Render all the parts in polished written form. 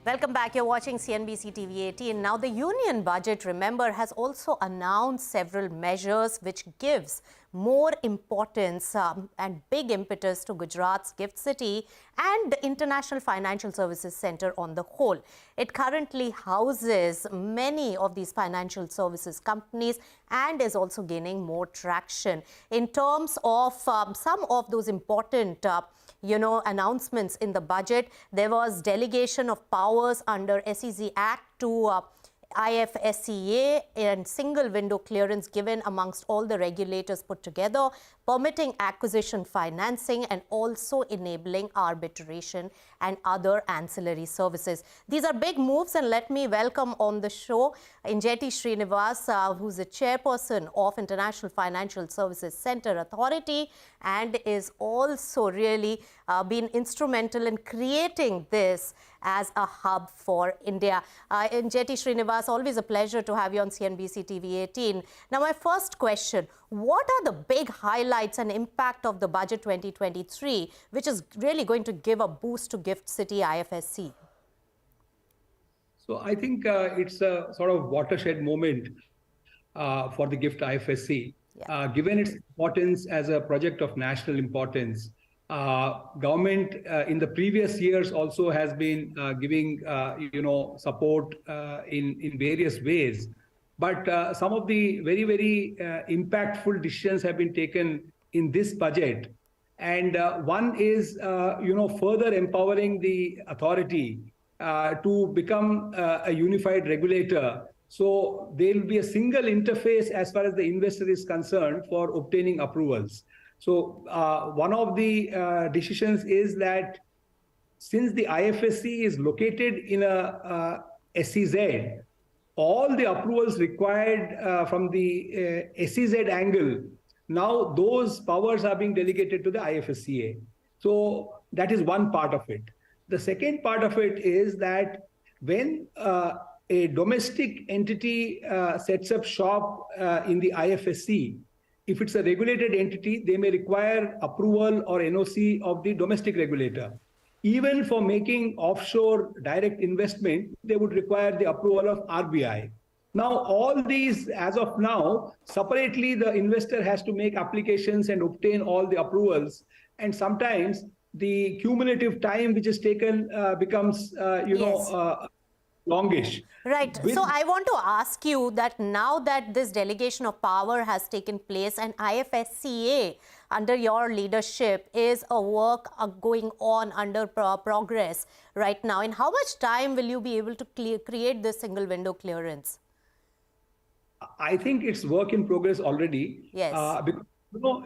Welcome back. You're watching CNBC TV 18. Now, the union budget, remember, has also announced several measures which gives more importance and big impetus to Gujarat's GIFT City and the International Financial Services Centre on the whole. It currently houses many of these financial services companies and is also gaining more traction. In terms of some of those important announcements in the budget, there was delegation of powers under SEZ Act to IFSCA and single window clearance given amongst all the regulators put together, permitting acquisition financing and also enabling arbitration and other ancillary services. These are big moves, and let me welcome on the show Injeti Srinivas, who's the chairperson of International Financial Services Centre Authority and is also really been instrumental in creating this as a hub for India. Injeti Srinivas, always a pleasure to have you on CNBC TV 18. Now, my first question, what are the big highlights and impact of the budget 2023, which is really going to give a boost to GIFT City IFSC? So I think it's a sort of watershed moment for the GIFT IFSC. Yeah. Given its importance as a project of national importance, government in the previous years also has been giving support in various ways, but some of the very impactful decisions have been taken in this budget, and one is further empowering the authority to become a unified regulator. So there will be a single interface as far as the investor is concerned for obtaining approvals. So one of the decisions is that since the IFSC is located in a SEZ, all the approvals required from the SEZ angle, now those powers are being delegated to the IFSCA. So that is one part of it. The second part of it is that when a domestic entity sets up shop in the IFSC, if it's a regulated entity, they may require approval or NOC of the domestic regulator. Even for making offshore direct investment, they would require the approval of RBI. Now, all these, as of now, separately, the investor has to make applications and obtain all the approvals. And sometimes the cumulative time which is taken becomes, longish. Right. So I want to ask you that now that this delegation of power has taken place and IFSCA under your leadership is a work going on under progress right now, in how much time will you be able to create this single window clearance? I think it's work in progress already. Yes. Because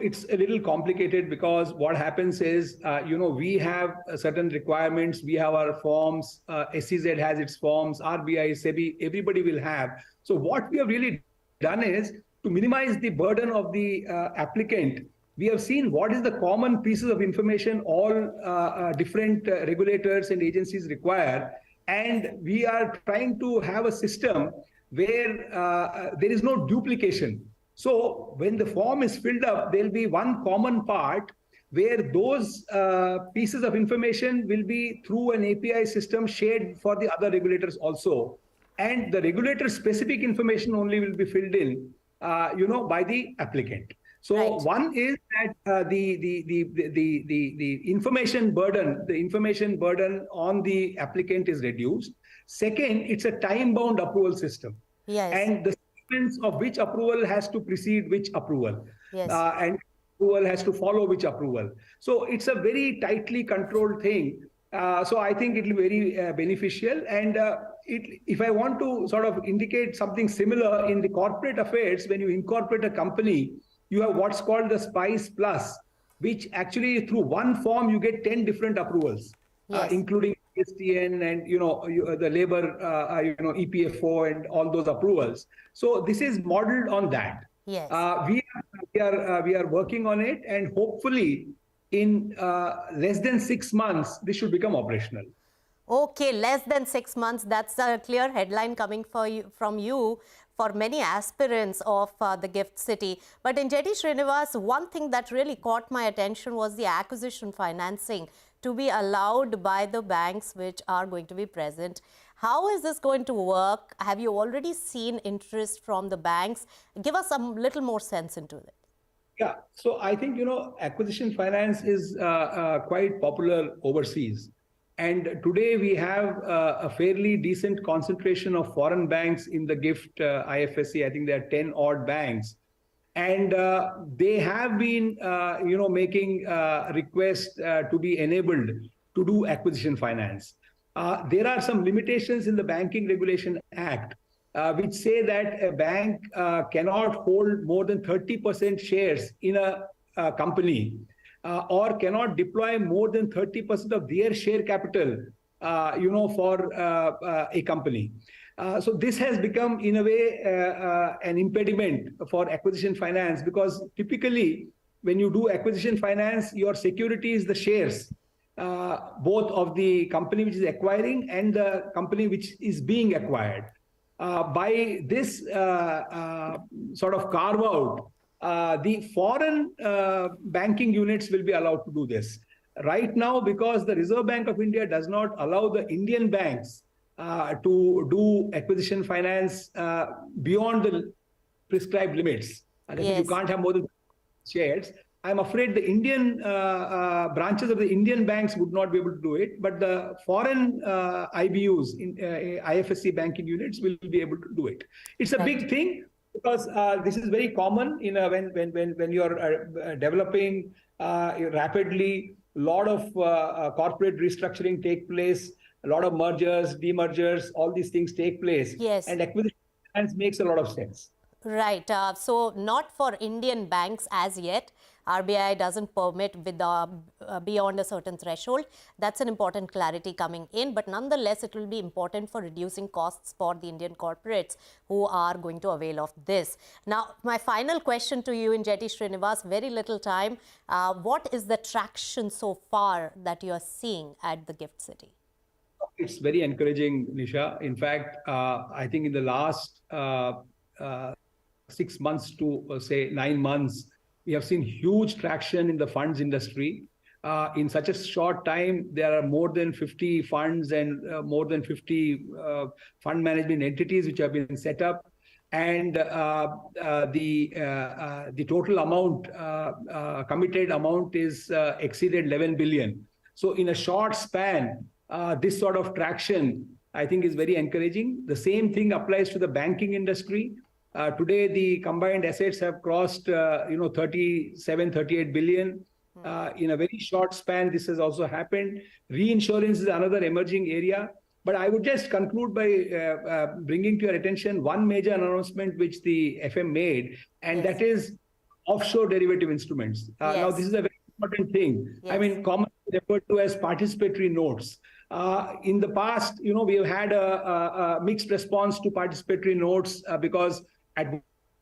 it's a little complicated because what happens is, we have certain requirements. We have our forms. SEZ has its forms. RBI, SEBI, everybody will have. So what we have really done is to minimize the burden of the applicant. We have seen what is the common pieces of information all different regulators and agencies require. And we are trying to have a system where there is no duplication. So when the form is filled up, there'll be one common part where those pieces of information will be through an API system shared for the other regulators also. And the regulator specific information only will be filled in, by the applicant. So right. One is that the information burden on the applicant is reduced. Second, it's a time-bound approval system. Yes. And the of which approval has to precede which approval. Yes. And approval has to follow which approval. So it's a very tightly controlled thing. So I think it will be very beneficial. And if I want to sort of indicate something similar in the corporate affairs, when you incorporate a company, you have what's called the SPICE Plus, which actually through one form, you get 10 different approvals, yes. Including STN and the labor EPFO and all those approvals. So this is modeled on that. Yes. We are working on it, and hopefully in less than 6 months this should become operational. Okay, less than 6 months. That's a clear headline coming from you for many aspirants of the GIFT City. But Injeti Srinivas, one thing that really caught my attention was the acquisition financing to be allowed by the banks which are going to be present. How is this going to work? Have you already seen interest from the banks? Give us some little more sense into it. Yeah, so I think, acquisition finance is quite popular overseas. And today we have a fairly decent concentration of foreign banks in the GIFT IFSC. I think there are 10 odd banks. And they have been, making requests to be enabled to do acquisition finance. There are some limitations in the Banking Regulation Act which say that a bank cannot hold more than 30% shares in a company or cannot deploy more than 30% of their share capital, for a company. So this has become, in a way, an impediment for acquisition finance, because typically when you do acquisition finance, your security is the shares, both of the company which is acquiring and the company which is being acquired. By this sort of carve out, the foreign banking units will be allowed to do this. Right now, because the Reserve Bank of India does not allow the Indian banks to do acquisition finance beyond the prescribed limits. And you can't have more than shares. I'm afraid the Indian branches of the Indian banks would not be able to do it, but the foreign IBUs, IFSC banking units, will be able to do it. It's a big thing, because this is very common when you're developing rapidly. A lot of corporate restructuring take place, a lot of mergers, demergers, all these things take place. Yes. And acquisition finance makes a lot of sense. Right. So not for Indian banks as yet. RBI doesn't permit with beyond a certain threshold. That's an important clarity coming in. But nonetheless, it will be important for reducing costs for the Indian corporates who are going to avail of this. Now, my final question to you, Injeti Srinivas, very little time. What is the traction so far that you are seeing at the GIFT City? It's very encouraging, Nisha. In fact, I think in the last 6 months to say 9 months, we have seen huge traction in the funds industry. In such a short time, there are more than 50 funds and more than 50 fund management entities which have been set up. And the total amount, committed amount, is exceeded 11 billion. So in a short span, this sort of traction, I think, is very encouraging. The same thing applies to the banking industry. Today, the combined assets have crossed, 37, 38 billion. In a very short span, this has also happened. Reinsurance is another emerging area. But I would just conclude by bringing to your attention one major announcement which the FM made, and that is offshore derivative instruments. Now, this is a very important thing. I mean, commonly referred to as participatory notes. In the past, we have had a mixed response to participatory notes because at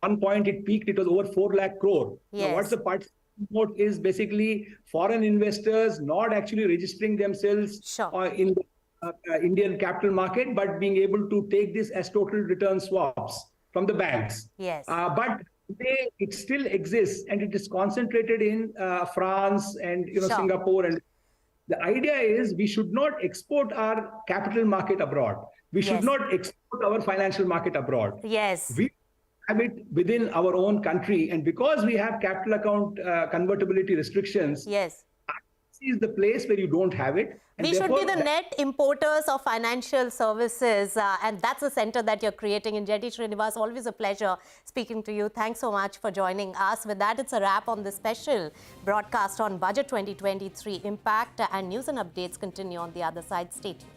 one point it peaked, it was over 4 lakh crore. Now, what's the participatory note is basically foreign investors not actually registering themselves in the Indian capital market, but being able to take this as total return swaps from the banks. But today it still exists, and it is concentrated in France and Singapore. And the idea is we should not export our capital market abroad. We should not export our financial market abroad. We have it within our own country. And because we have capital account convertibility restrictions, is the place where you don't have it. And we should be the net importers of financial services, and that's the center that you're creating. Injeti Srinivas, always a pleasure speaking to you. Thanks so much for joining us. With that, it's a wrap on this special broadcast on Budget 2023 Impact, and news and updates continue on the other side. Stay tuned.